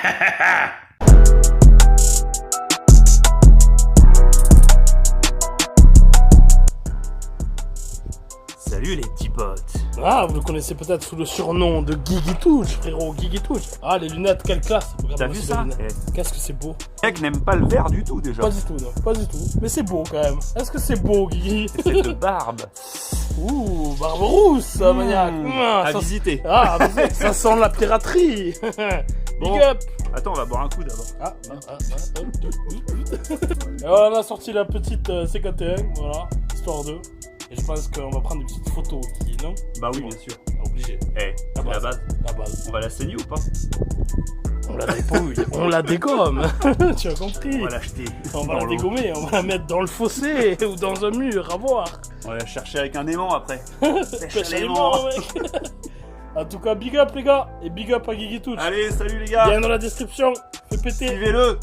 Salut les petits potes. Ah, vous le connaissez peut-être sous le surnom de Guigui Touche, frérot, Guigui Touche. Ah, les lunettes, quelle classe. T'as vu ça? Qu'est-ce que c'est beau. Le mec n'aime pas le vert du tout déjà. Pas du tout, non, pas du tout. Mais c'est beau quand même. Est-ce que c'est beau, Guigui? Cette barbe. Ouh, barbe rousse, maniaque. À visiter. Ah, ça sent la piraterie. Bon. Big up. Attends, on va boire un coup d'abord. Et voilà, on a sorti la petite C41, voilà, histoire d'eux. Et je pense qu'on va prendre des petites photos, non? Bah oui, bien sûr. Obligé. La base. La base. On va la saigner ou pas? On la dépouille, on la dégomme. Tu as compris? On va l'acheter. On va la dégommer, on va la mettre dans le fossé ou dans un mur, à voir. On va la chercher avec un aimant après. Pêche à l'aimant, mec. En tout cas, big up les gars, et big up à Guigui Touche. Allez, salut les gars. Viens dans la description, fais péter.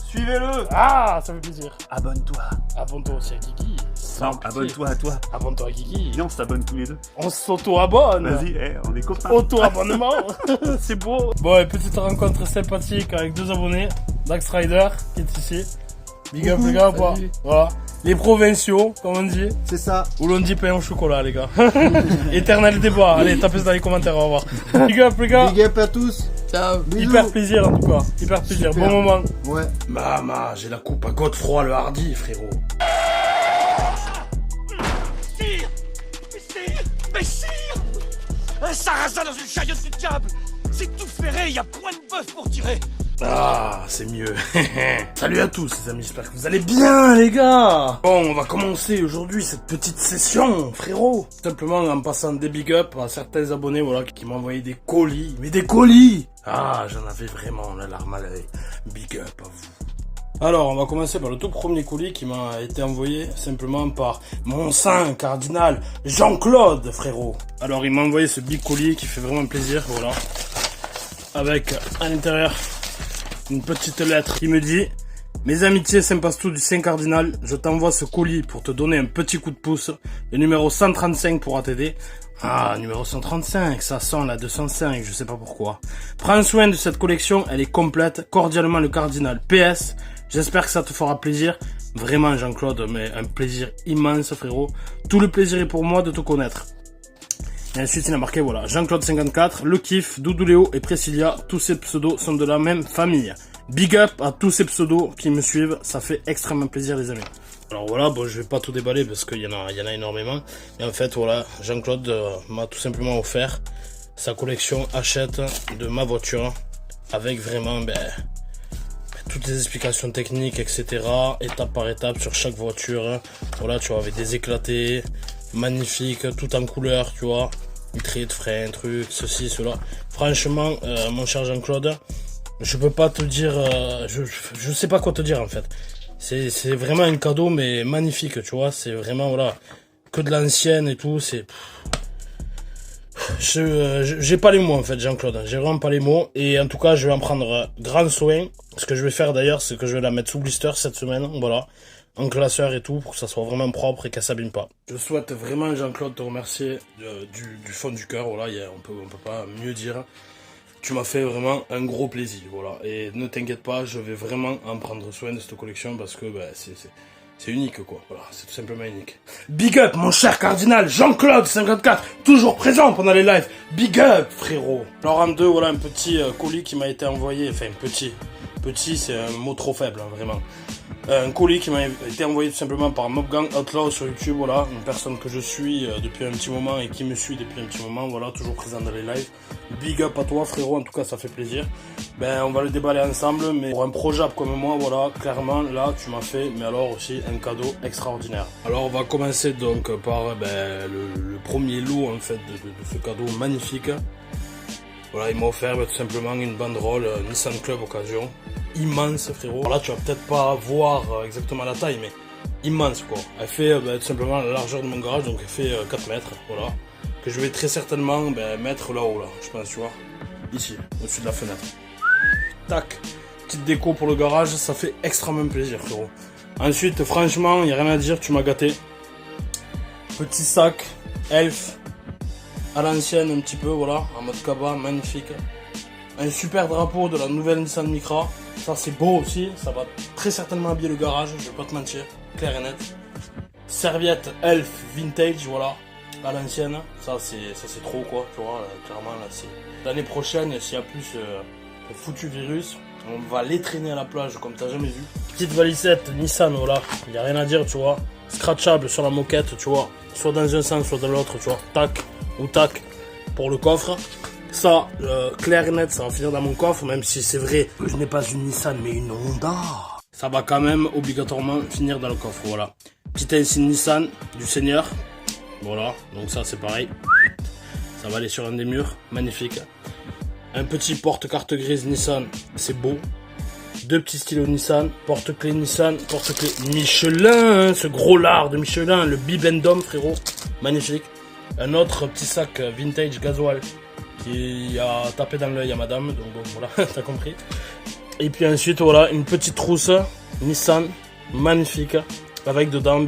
Suivez-le. Ah, ça fait plaisir. Abonne-toi. Abonne-toi aussi à Guigui. Non, abonne-toi à toi. Abonne-toi à Guigui. Viens, on s'abonne tous les deux. On s'auto-abonne. Vas-y, on est copains. Auto-abonnement. C'est beau. Bon, et petite rencontre sympathique avec deux abonnés. Dax Rider, qui est ici. Big up les gars, quoi. Voilà. Les provinciaux, comme on dit. C'est ça. Ou l'on dit pain au chocolat, les gars. Éternel débat. Allez, tapez ça dans les commentaires, on va voir. Big up les gars. Big up à tous. Ciao. Bisous. Hyper plaisir en tout cas. Hyper plaisir. Super. Bon moment. Ouais. Maman, j'ai la coupe à Godefroy le Hardy, frérot. Mais sire un sarrasin dans une chariote du diable. C'est tout ferré, il y a point de bœuf pour tirer. Ah, c'est mieux. Salut à tous les amis, j'espère que vous allez bien les gars. Bon, on va commencer aujourd'hui cette petite session, frérot. Simplement en passant des big up à certains abonnés, voilà, qui m'ont envoyé des colis. Mais des colis. Ah, j'en avais vraiment la larme à l'œil. Big up à vous. Alors, on va commencer par le tout premier colis qui m'a été envoyé simplement par mon saint cardinal Jean-Claude, frérot. Alors, il m'a envoyé ce big colis qui fait vraiment plaisir, voilà. Avec, à l'intérieur, une petite lettre qui me dit: mes amitiés Saint-Pastou du Saint-Cardinal, je t'envoie ce colis pour te donner un petit coup de pouce. Le numéro 135 pourra t'aider. Ah, numéro 135, ça sent la 205, je sais pas pourquoi. Prends soin de cette collection, elle est complète. Cordialement le Cardinal. PS, j'espère que ça te fera plaisir. Vraiment Jean-Claude, mais un plaisir immense frérot. Tout le plaisir est pour moi de te connaître. Et ensuite il a marqué voilà, Jean-Claude 54, Le Kiff, Doudou Léo et Priscilla, tous ces pseudos sont de la même famille. Big up à tous ces pseudos qui me suivent, ça fait extrêmement plaisir les amis. Alors voilà, bon je vais pas tout déballer parce qu'il y en a énormément. Et en fait voilà, Jean-Claude m'a tout simplement offert sa collection Hachette de ma voiture. Avec vraiment toutes les explications techniques etc. Étape par étape sur chaque voiture. Voilà tu vois avec des éclatés. Magnifique, tout en couleur, tu vois. Vitré de frein, truc, ceci, cela. Franchement, mon cher Jean-Claude, je peux pas te dire, je sais pas quoi te dire en fait. C'est vraiment un cadeau, mais magnifique, tu vois. C'est vraiment, voilà, que de l'ancienne et tout, c'est... J'ai pas les mots en fait, Jean-Claude. J'ai vraiment pas les mots. Et en tout cas, je vais en prendre grand soin. Ce que je vais faire d'ailleurs, c'est que je vais la mettre sous blister cette semaine, voilà. En classeur et tout, pour que ça soit vraiment propre et qu'elle s'abîme pas. Je souhaite vraiment, Jean-Claude, te remercier du fond du cœur, voilà, on peut pas mieux dire. Tu m'as fait vraiment un gros plaisir, voilà. Et ne t'inquiète pas, je vais vraiment en prendre soin de cette collection parce que c'est unique, quoi. Voilà, c'est tout simplement unique. Big up, mon cher cardinal Jean-Claude 54, toujours présent pendant les lives. Big up, frérot. Alors en deux, voilà, un petit colis qui m'a été envoyé, enfin petit. Petit, c'est un mot trop faible, hein, vraiment. Un colis qui m'a été envoyé tout simplement par Mobgang Outlaw sur YouTube, voilà, une personne que je suis depuis un petit moment et qui me suit depuis un petit moment, voilà, toujours présent dans les lives. Big up à toi frérot, en tout cas ça fait plaisir. On va le déballer ensemble, mais pour un pro-jab comme moi, voilà, clairement là tu m'as fait, mais alors aussi un cadeau extraordinaire. Alors on va commencer donc par le premier lot en fait de ce cadeau magnifique. Voilà, il m'a offert tout simplement une banderole Nissan Club Occasion. Immense frérot. Alors là tu vas peut-être pas voir exactement la taille mais immense quoi. Elle fait tout simplement la largeur de mon garage, donc elle fait 4 mètres, voilà. Que je vais très certainement mettre là-haut là, je pense tu vois. Ici, au-dessus de la fenêtre. Tac. Petite déco pour le garage, ça fait extrêmement plaisir frérot. Ensuite franchement, il n'y a rien à dire, tu m'as gâté. Petit sac, Elf. À l'ancienne un petit peu, voilà, en mode cabas, magnifique. Un super drapeau de la nouvelle Nissan Micra. Ça c'est beau aussi, ça va très certainement habiller le garage, je vais pas te mentir, clair et net. Serviette Elf Vintage, voilà, à l'ancienne. Ça c'est trop quoi, tu vois, clairement là c'est... L'année prochaine, s'il y a plus de foutu virus, on va les traîner à la plage comme t'as jamais vu. Petite valisette Nissan, voilà, il y a rien à dire, tu vois. Scratchable sur la moquette, tu vois, soit dans un sens, soit dans l'autre, tu vois. Tac ou tac pour le coffre. Ça, clair et net, ça va finir dans mon coffre, même si c'est vrai que je n'ai pas une Nissan, mais une Honda. Ça va quand même obligatoirement finir dans le coffre, voilà. Petit insigne Nissan du Seigneur. Voilà, donc ça c'est pareil. Ça va aller sur un des murs, magnifique. Un petit porte-carte grise Nissan, c'est beau. Deux petits stylos Nissan, porte-clés Nissan, porte-clés Michelin, ce gros lard de Michelin, le Bibendum frérot, magnifique. Un autre petit sac vintage gasoil qui a tapé dans l'œil à madame, donc bon, voilà, t'as compris. Et puis ensuite voilà, une petite trousse Nissan, magnifique, avec dedans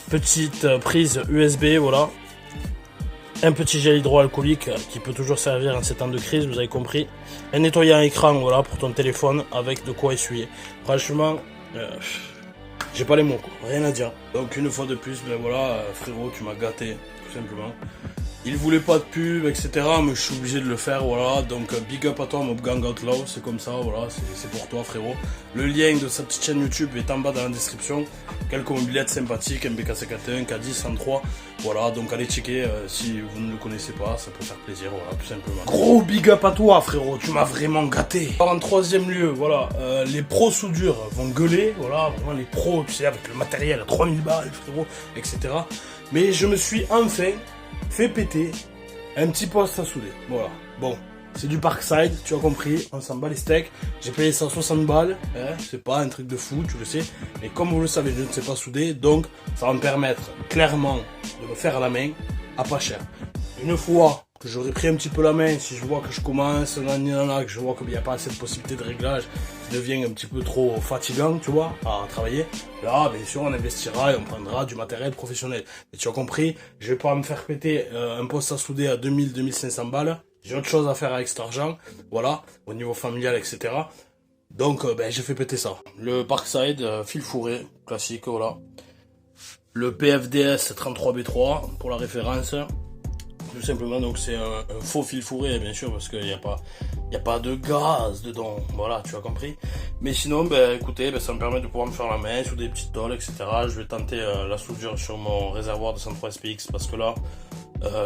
petite prise USB, voilà. Un petit gel hydroalcoolique qui peut toujours servir en ces temps de crise, vous avez compris. Un nettoyant écran, voilà, pour ton téléphone, avec de quoi essuyer. Franchement, j'ai pas les mots, quoi. Rien à dire. Donc une fois de plus, voilà, frérot, tu m'as gâté, tout simplement. Il voulait pas de pub, etc. Mais je suis obligé de le faire, voilà. Donc big up à toi, Mob Gang Outlaw, c'est comme ça, voilà, c'est pour toi, frérot. Le lien de sa petite chaîne YouTube est en bas dans la description. Quelques mobilettes sympathiques, MBK51, K10, 103. Voilà, donc allez checker si vous ne le connaissez pas, ça peut faire plaisir, voilà, tout simplement. Gros big up à toi, frérot, tu m'as vraiment gâté. En troisième lieu, voilà, les pros soudures vont gueuler, voilà, vraiment les pros, tu sais, avec le matériel à 3000 balles, frérot, etc. Mais je me suis enfin fait péter un petit poste à souder, voilà. Bon, c'est du Parkside, tu as compris, on s'en bat les steaks. J'ai payé ça 60 balles, hein, c'est pas un truc de fou, tu le sais. Mais comme vous le savez, je ne sais pas souder, donc ça va me permettre clairement de me faire à la main à pas cher. Une fois que j'aurai pris un petit peu la main, si je vois que je commence, que je vois qu'il n'y a pas assez de possibilités de réglage, qui devient un petit peu trop fatigant, tu vois, à travailler, là, bien sûr, on investira et on prendra du matériel professionnel. Et tu as compris, je vais pas me faire péter un poste à souder à 2000-2500 balles. J'ai autre chose à faire avec cet argent, voilà, au niveau familial, etc. Donc, j'ai fait péter ça. Le Parkside, fil fourré, classique, voilà. Le PFDS 33B3, pour la référence. Tout simplement, donc c'est un faux fil fourré, bien sûr, parce qu'il n'y a pas de gaz dedans, voilà, tu as compris. Mais sinon, écoutez, ça me permet de pouvoir me faire la main sur des petites tôles, etc. Je vais tenter la soudure sur mon réservoir de 103 SPX, parce que là,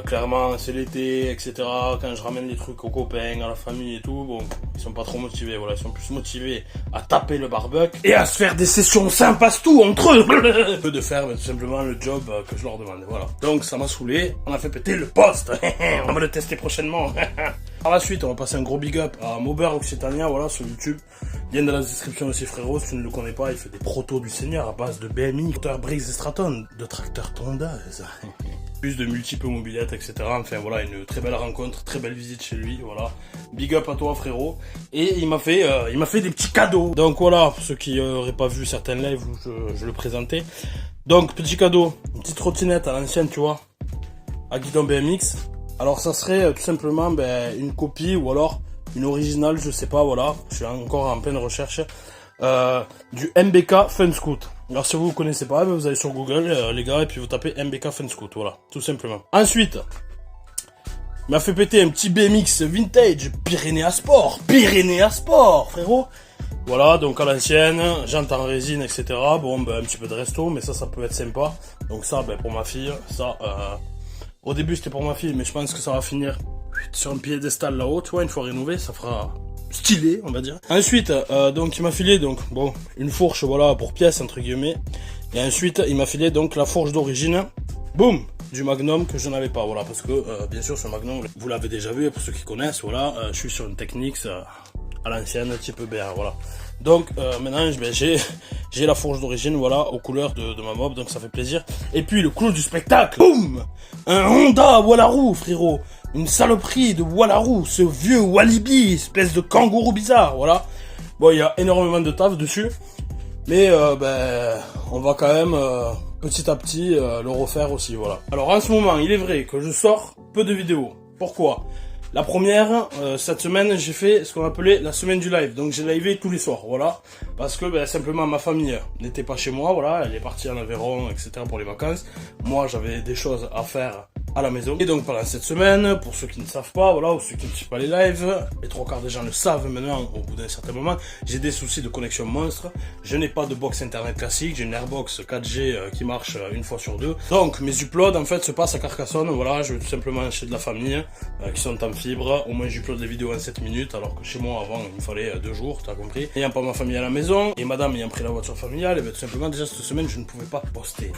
clairement, c'est l'été, etc. Quand je ramène les trucs aux copains, à la famille et tout, bon, ils sont pas trop motivés, voilà, ils sont plus motivés à taper le barbecue et à se faire des sessions sympas-tout entre eux, que de faire tout simplement le job que je leur demande, voilà. Donc ça m'a saoulé, on a fait péter le poste, on va le tester prochainement. Par la suite, on va passer un gros big up à Mober Occitania, voilà, sur YouTube. Lien dans la description aussi, frérot, si tu ne le connais pas, il fait des protos du Seigneur à base de BMI, moteur Briggs et Straton, de tracteur tondeuse. Plus de multiples mobilettes, etc. Enfin voilà, une très belle rencontre, très belle visite chez lui, voilà. Big up à toi, frérot. Et il m'a fait des petits cadeaux. Donc voilà, pour ceux qui n'auraient pas vu certains lives où je le présentais. Donc, petit cadeau, une petite trottinette à l'ancienne, tu vois, à guidon BMX. Alors ça serait tout simplement une copie ou alors une originale, je sais pas, voilà. Je suis encore en pleine recherche. Du MBK Fun Scoot. Alors si vous ne connaissez pas, vous allez sur Google les gars et puis vous tapez MBK Fun Scoot, voilà, tout simplement. Ensuite, il m'a fait péter un petit BMX vintage Pyrénéa Sport, frérot. Voilà, donc à l'ancienne, jante en résine, etc. Bon, un petit peu de resto, mais ça peut être sympa. Donc ça, pour ma fille, ça, au début c'était pour ma fille, mais je pense que ça va finir sur un piédestal là-haut, tu vois, une fois rénové, ça fera stylé, on va dire. Ensuite, donc il m'a filé une fourche, voilà, pour pièce entre guillemets. Et ensuite, il m'a filé donc la fourche d'origine, boum, du Magnum que je n'avais pas, voilà, parce que bien sûr ce Magnum, vous l'avez déjà vu pour ceux qui connaissent, voilà, je suis sur une technique à l'ancienne, type BR, voilà. Donc maintenant, j'ai la fourche d'origine, voilà, aux couleurs de ma mob, donc ça fait plaisir. Et puis le clou du spectacle, boum, un Honda Wallaroo, frérot. Une saloperie de Wallaroo, ce vieux Walibi, espèce de kangourou bizarre, voilà. Bon, il y a énormément de taf dessus, mais on va quand même petit à petit le refaire aussi, voilà. Alors en ce moment, il est vrai que je sors peu de vidéos. Pourquoi ? La première, cette semaine, j'ai fait ce qu'on appelait la semaine du live. Donc j'ai livé tous les soirs, voilà. Parce que simplement ma famille n'était pas chez moi, voilà. Elle est partie en Aveyron, etc. pour les vacances. Moi, j'avais des choses à faire à la maison. Et donc pendant cette semaine, pour ceux qui ne savent pas, voilà, ou ceux qui ne suivent pas les lives, les 3/4 des gens le savent maintenant, au bout d'un certain moment, j'ai des soucis de connexion monstre. Je n'ai pas de box internet classique, j'ai une Airbox 4G qui marche une fois sur deux. Donc mes uploads en fait se passent à Carcassonne, voilà, je vais tout simplement chez de la famille qui sont en fibre. Au moins j'upload des vidéos en 7 minutes, alors que chez moi avant il me fallait 2 jours, t'as compris. Ayant pas ma famille à la maison, et madame ayant pris la voiture familiale, et bien tout simplement déjà cette semaine je ne pouvais pas poster.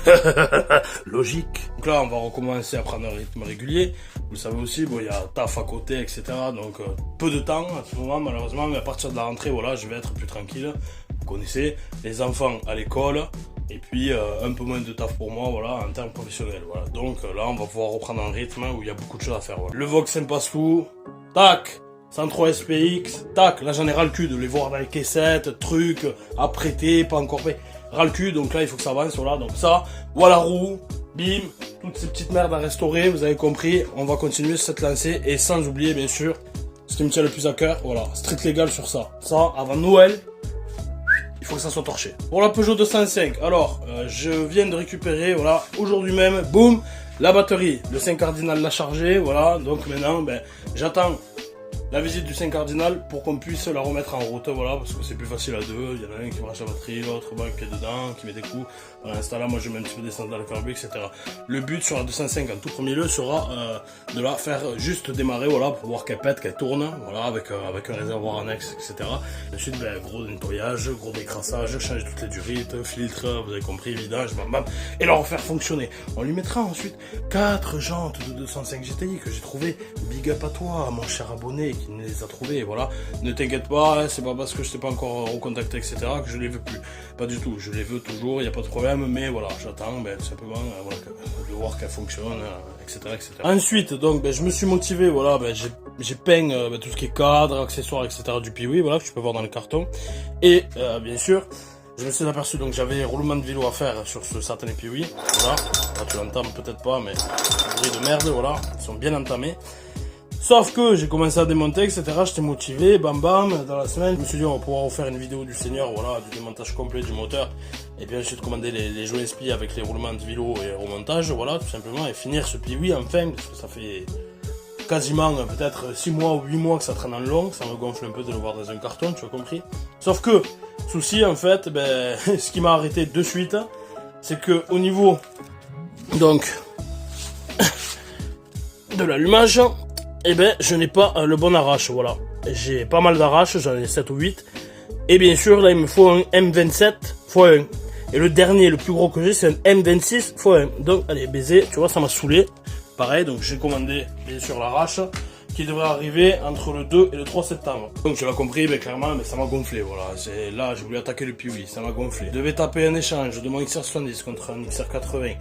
Logique. Donc là on va recommencer à prendre un rythme régulier. Vous le savez aussi, bon il y a taf à côté, etc. Donc peu de temps à ce moment malheureusement, mais à partir de la rentrée, voilà, je vais être plus tranquille. Vous connaissez, les enfants à l'école, et puis un peu moins de taf pour moi, voilà, en termes professionnels, voilà. Donc là on va pouvoir reprendre un rythme où il y a beaucoup de choses à faire, voilà. Le Vox Impasse tout, tac, 103 SPX, tac, là j'en ai ras le cul de les voir dans les caissettes, trucs, à prêter, pas encore payé, ras le cul, donc là il faut que ça avance, voilà, donc ça, voilà roue, bim, toutes ces petites merdes à restaurer, vous avez compris, on va continuer sur cette lancée, et sans oublier bien sûr, ce qui me tient le plus à cœur, voilà, strict légal sur ça, avant Noël, il faut que ça soit torché. Pour la Peugeot 205, alors, je viens de récupérer, voilà, aujourd'hui même, boum, la batterie, le 5 cardinal l'a chargé, voilà, donc maintenant, j'attends la visite du 5 cardinal pour qu'on puisse la remettre en route, voilà, parce que c'est plus facile à deux, il y en a un qui branche la batterie, l'autre qui est dedans, qui met des coups, pour l'instant là, moi je mets un petit peu d'essence dans le carbu, etc. Le but sur la 205 en tout premier lieu sera de la faire juste démarrer, voilà, pour voir qu'elle pète, qu'elle tourne, voilà, avec un réservoir annexe, etc. Ensuite, gros nettoyage, gros décrassage, changer toutes les durites, filtre, vous avez compris, vidage, bam bam, et la refaire fonctionner. On lui mettra ensuite 4 jantes de 205 GTI que j'ai trouvé, big up à toi, mon cher abonné, qui ne les a trouvés, voilà. Ne t'inquiète pas, hein, c'est pas parce que je t'ai pas encore recontacté, etc. que je les veux plus. Pas du tout, je les veux toujours, il n'y a pas de problème, mais voilà, j'attends, tout simplement, voilà, de voir qu'elle fonctionne, etc., etc. Ensuite, donc, je me suis motivé, voilà, j'ai peint tout ce qui est cadre, accessoires, etc. du Piwi, voilà, que tu peux voir dans le carton. Et, bien sûr, je me suis aperçu, donc j'avais roulement de vélo à faire sur ce satané Piwi, voilà. Là, tu l'entends peut-être pas, mais bruit de merde, voilà, ils sont bien entamés. Sauf que j'ai commencé à démonter, etc. J'étais motivé, bam bam, dans la semaine. Je me suis dit, on va pouvoir refaire une vidéo du Seigneur, voilà, du démontage complet du moteur. Et bien, j'ai commandé les jouets SPI avec les roulements de vélo et remontage, voilà, tout simplement. Et finir ce Piwi enfin, parce que ça fait quasiment peut-être 6 mois ou 8 mois que ça traîne en long. Ça me gonfle un peu de le voir dans un carton, tu as compris. Sauf que, souci, en fait, ce qui m'a arrêté de suite, c'est que au niveau, donc, de l'allumage, je n'ai pas le bon arrache, voilà. J'ai pas mal d'arraches, j'en ai 7 ou 8. Et bien sûr, là, il me faut un M27x1. Et le dernier, le plus gros que j'ai, c'est un M26x1. Donc, allez, baiser, tu vois, ça m'a saoulé. Pareil, donc j'ai commandé, bien sûr, l'arrache, qui devrait arriver entre le 2 et le 3 septembre. Donc, tu l'as compris, clairement, ça m'a gonflé, voilà. Là, j'ai voulu attaquer le Piwi, ça m'a gonflé. Je devais taper un échange de mon XR70 contre un XR80.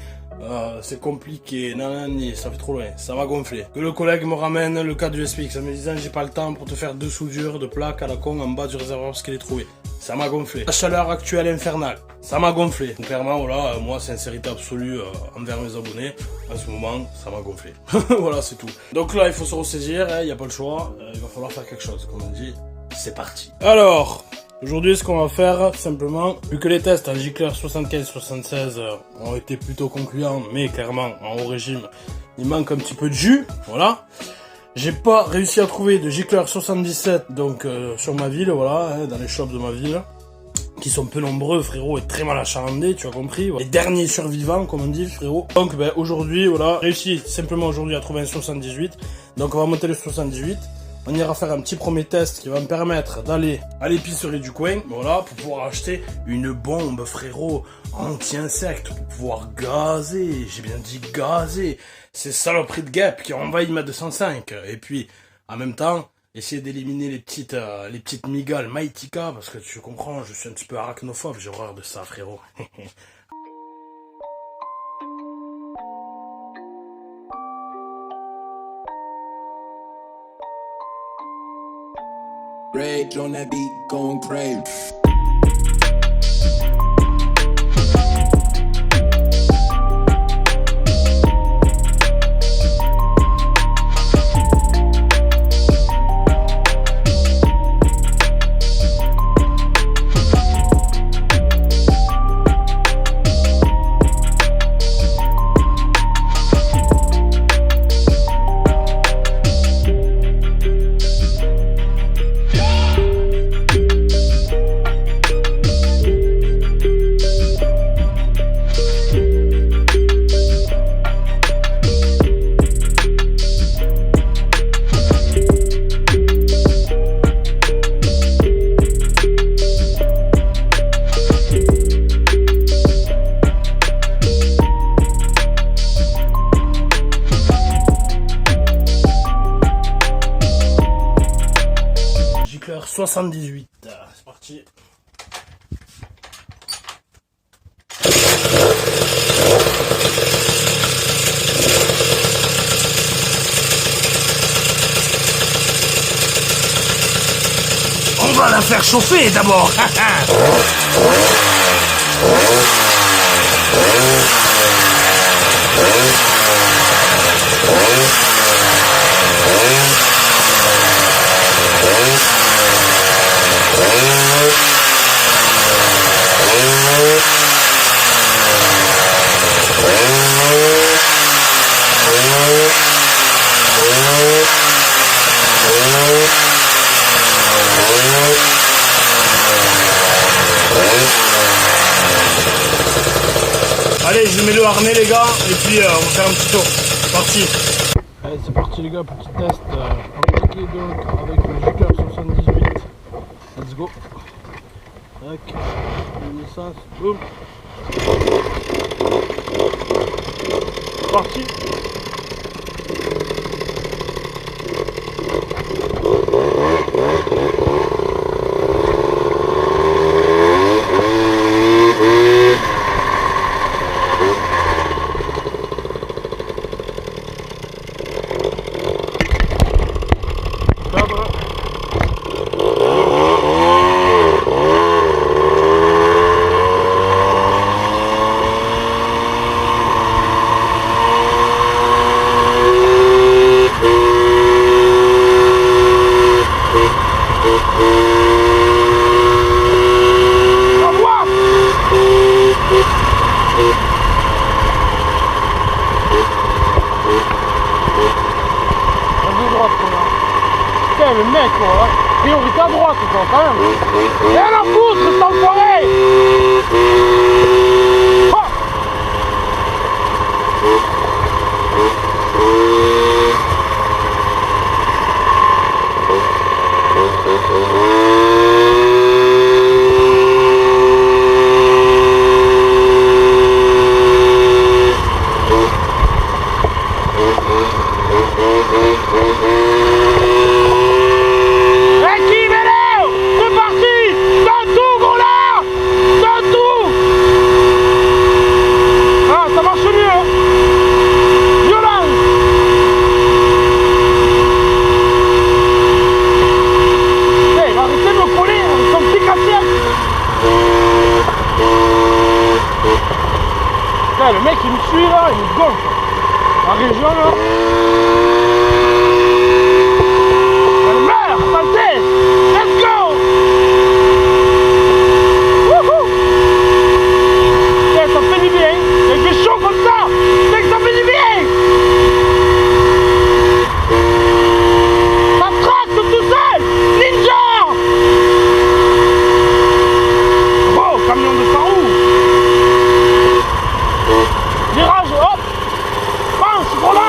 C'est compliqué, nanani, ça fait trop loin, ça m'a gonflé. Que le collègue me ramène le cas du SPX en me disant j'ai pas le temps pour te faire 2 soudures de plaques à la con en bas du réservoir parce qu'il est trouvé. Ça m'a gonflé. La chaleur actuelle infernale, ça m'a gonflé. Donc, clairement, voilà, moi, sincérité absolue envers mes abonnés. En ce moment, ça m'a gonflé. Voilà, c'est tout. Donc là, il faut se ressaisir, il n'y a pas le choix. Il va falloir faire quelque chose, comme on dit. C'est parti. Alors, aujourd'hui, ce qu'on va faire, simplement, vu que les tests en gicleur 75-76 ont été plutôt concluants, mais clairement, en haut régime, il manque un petit peu de jus, voilà. J'ai pas réussi à trouver de gicleur 77, donc sur ma ville, voilà, dans les shops de ma ville, qui sont peu nombreux, frérot, et très mal achalandés, tu as compris. Les derniers survivants, comme on dit, frérot. Donc, aujourd'hui, voilà, réussi simplement aujourd'hui à trouver un 78. Donc, on va monter le 78. On ira faire un petit premier test qui va me permettre d'aller à l'épicerie du coin, voilà, pour pouvoir acheter une bombe, frérot, anti-insectes, pour pouvoir gazer, j'ai bien dit gazer, ces saloperies de guêpes qui ont envahi ma 205. Et puis, en même temps, essayer d'éliminer les petites migales Maïtika, parce que tu comprends, je suis un petit peu arachnophobe, j'ai horreur de ça, frérot. Rage on that beat, going crazy. 78. C'est parti. On va la faire chauffer d'abord. Allez, je mets le harnais les gars, et puis on va faire un petit tour. C'est parti. Allez, c'est parti les gars, petit test embarqué donc avec le Juker 78. Let's go. Tac, l'essence, boum. C'est parti. Le mec quoi, priorité à droite quoi quand même. Et à la foutre cet enfoiré. Le mec il me suit là, il me gonfle. La région là. Elle meurt, santé. Let's go. Wouhou. Ça fait du bien. Il fait chaud comme ça. C'est que ça fait du bien. Ça tracte tout seul. Ninja. Oh, camion de sang où? Virage, hop! Pense, voilà!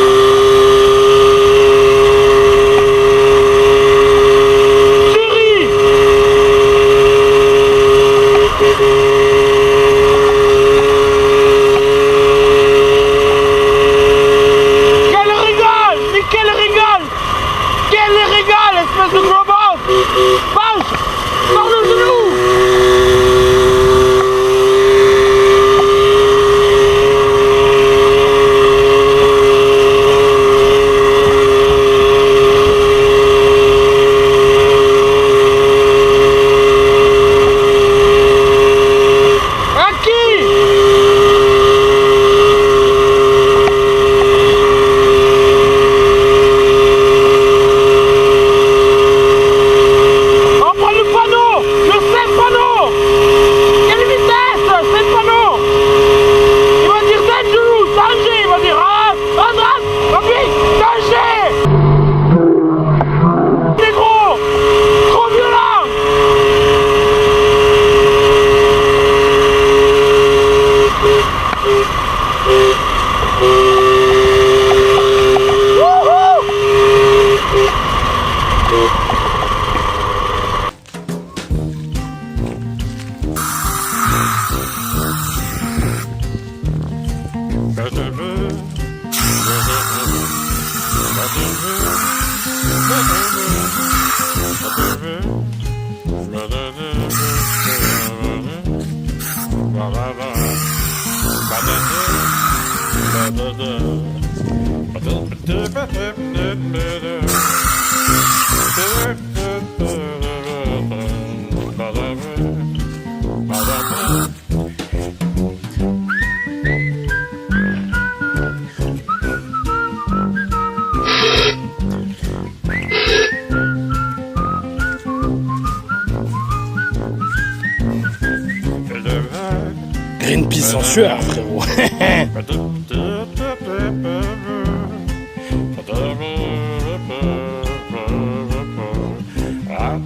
Greenpeace en sueur, frérot.